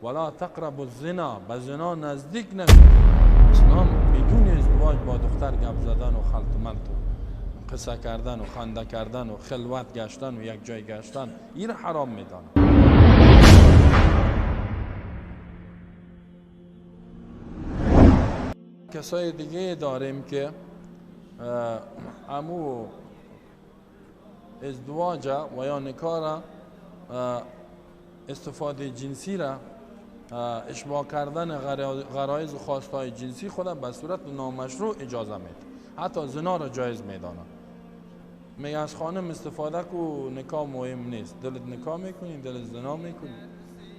ولا تقربوا الزنا، به زنا نزدیک نشید. اسلام بدون ازدواج با دختر گپ زدن و خلط و ملط و قصه کردن و خنده کردن و خلوت گشتن و یک جای گشتن این حرام میدانه. کسای دیگه داریم که امو ازدواج و یا نکاح را استفاده جنسی را اشباع کردن غرایز و خواستهای جنسی خود به صورت نامشروع اجازه میده، حتی زنا را جایز میدانه. میگه از خانم استفاده کو نکاح مهم نیست، دلت نکاح میکنی دلت زنا میکنی.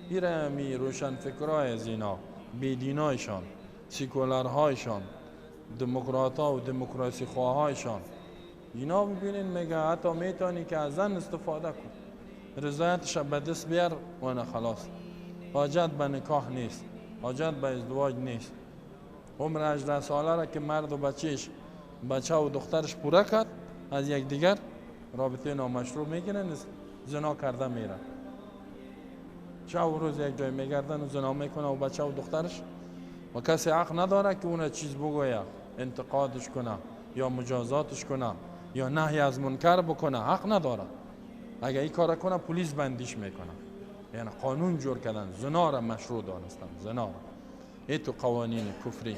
ایره می روشن فکرهای زنا، بیدینایشان، سیکولرهایشان، دموکراتها و دموکراسی خواهایشان، اینا ببینین میگه حتی میتونی که از زن استفاده کن، رضایتش به دست بیار و نه خلاص، حاجت به نکاح نیست، حاجت به ازدواج نیست. عمر 18 ساله را که مرد و بچه و دخترش پوره کرد، از یک دیگر رابطه نامشروع میگیرن، زنا کرده میره. چه روز یک جای میگردن و زنا میکنه و بچه و دخترش، و کسی حق نداره که اون چیز بگویه، انتقادش کنه یا مجازاتش کنه یا نهی از منکر بکنه، حق نداره. اگه این کار کنه پلیس بندیش میکنه. یعنی قانون جور کردن، زنا را مشروع دانستن، زنا را. این تو قوانین کفری.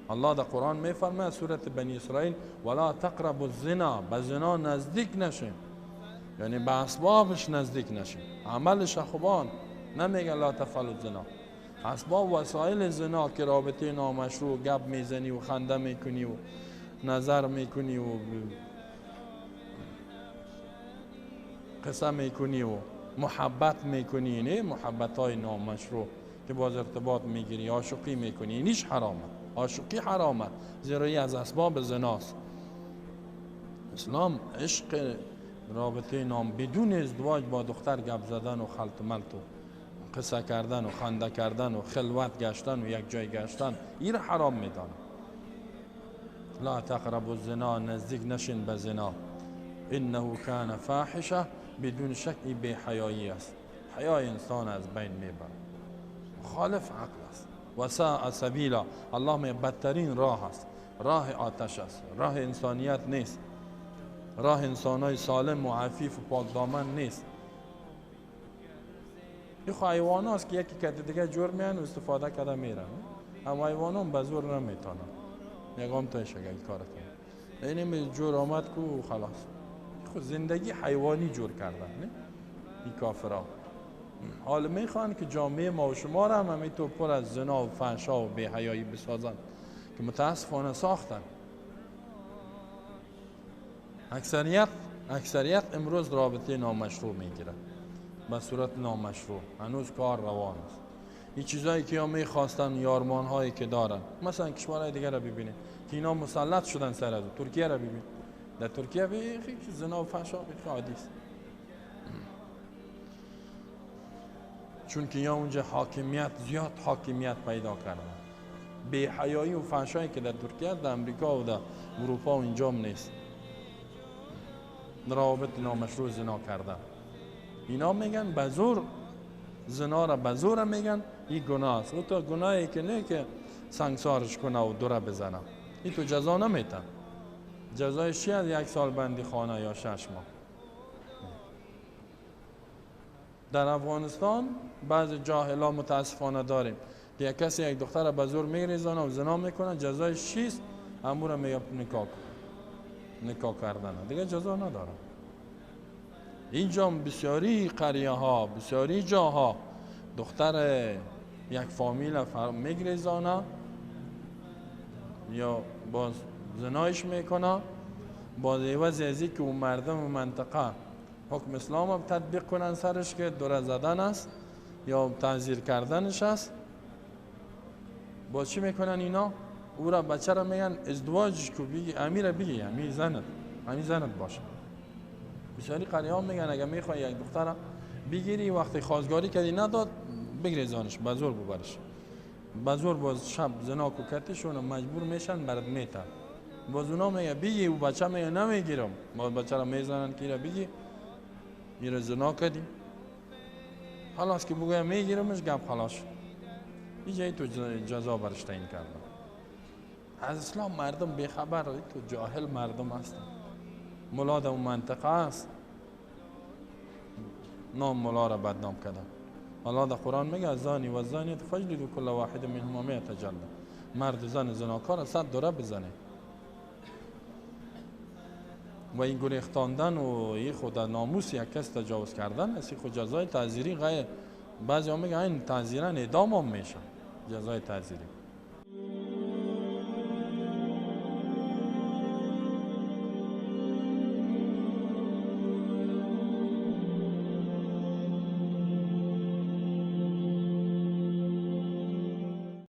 الله در قرآن میفرماید سورت بنی اسرائیل ولا تقربوا الزنا، به زنا نزدیک نشین، یعنی به اسبابش نزدیک نشین. عملش خوبان نمیگه لا تفعلوا الزنا، اسباب وسایل زنا که رابطه نامشروع، گپ میزنی و خنده میکنی و نظر میکنی و قصه میکنی و محبت میکنی، نه محبت های نامشروع که باز ارتباط میگیری، عاشقی میکنی، اینیش حرامه. عاشقی حرامه، زیرا از اسباب زناست. اسلام عشق رابطه نام بدون ازدواج با دختر گپ زدن و خلط و ملط و قصه کردن و خنده کردن و خلوت گشتن و یک جای گشتن این حرام میدانه. لا تقربوا الزنا، نزدیک نشین به زنا، انه کان فاحشه، بدون شک ای بی حیایی است. حیای انسان از بین میبره، مخالف عقل است. و ساء سبیلا، الله می بدترین راه است، راه آتش است، راه انسانیت نیست، راه انسانای سالم و عفیف و پاک دامن نیست. این حیوان هاست که یکی کده دیگه جور میان و استفاده کرده میرن، اما حیوان هم به زور نمیتونن. یکم تایش اگه این کار کنه اینی جور آمد کو خلاص. خود زندگی حیوانی جور کردن نه این کافرها. حال میخوان که جامعه ما و شما را هم همینطور پر از زنا و فحشا و بی‌حیایی بسازن که متاسفانه ساختن. اکثریت امروز رابطه نامشروع میگیرن به صورت نامشروع، هنوز کار روان است. این چیزایی که ما میخواستن، یارمان هایی که دارن، مثلا کشورهای دیگر را ببینید که اینا مسلط شدن سر از ترکیه را ببین، در ترکیه خیلی زنا و فحشا خیلی عادی است، چون که یا اونجا زیاد حاکمیت پیدا کردن. بی حیایی و فحشایی که در ترکیه، در امریکا و در اروپا و اینجام نیست. روابط نامشروع زنا کردن، اینا میگن به زور زنا را به زور میگن این گناه است. تو گناهی که نه که سنگسارش کنه و دوره بزنه، این تو جزا نمیتن. جزایش چی از 1 سال بندی خانه یا 6 ماه. در افغانستان بعض جاهلا متاسفانه داریم که یک کسی یک دختر به زور میریزانه و زنا میکنه، جزایش چیست؟ امور میگه نکاح کردن، دیگه جزا نداره. اینجا بسیاری قریه ها، بسیاری جاها دختر یک فامیل میگریزانه یا باز زنایش میکنه، باز عوض ازی که اون مردم و منطقه حکم اسلام هم تطبیق کنن سرش که دوره زدن است یا تعزیر کردنش است، باز چی میکنن اینا؟ او را بچه را میگن ازدواجش کو، بگی امیر بگی امیر زنت باشه. بسیاری قریه ها میگن اگه میخوای یک دختر بگیری وقتی خواستگاری کردی نداد، بگریزانش، به زور ببرش، به زور باز شب زنا کو کتشون مجبور میشن برات میتن. باز اونا میگه بگی، او بچه میگه نمیگیرم، باز بچه را میزنن که بگی میره زنا کردی، خلاص که بگویم میگیرمش گپ خلاص. این جایی تو جزا برش تعیین کردن. از اسلام مردم بیخبر، تو جاهل مردم هستن. ملا در اون منطقه است، نام ملا را بدنام کردن. الله در قرآن میگه زانی و زانیت فجلدوا کل واحد منهما 100 جلده. مرد و زن زناکار 100 دوره بزنه. و این گریختاندن و این خود ناموس یک کس تجاوز کردن است، خود جزای تعزیری غیر. بعضی ها میگن این تعزیرا اعدام هم میشه، جزای تعزیری.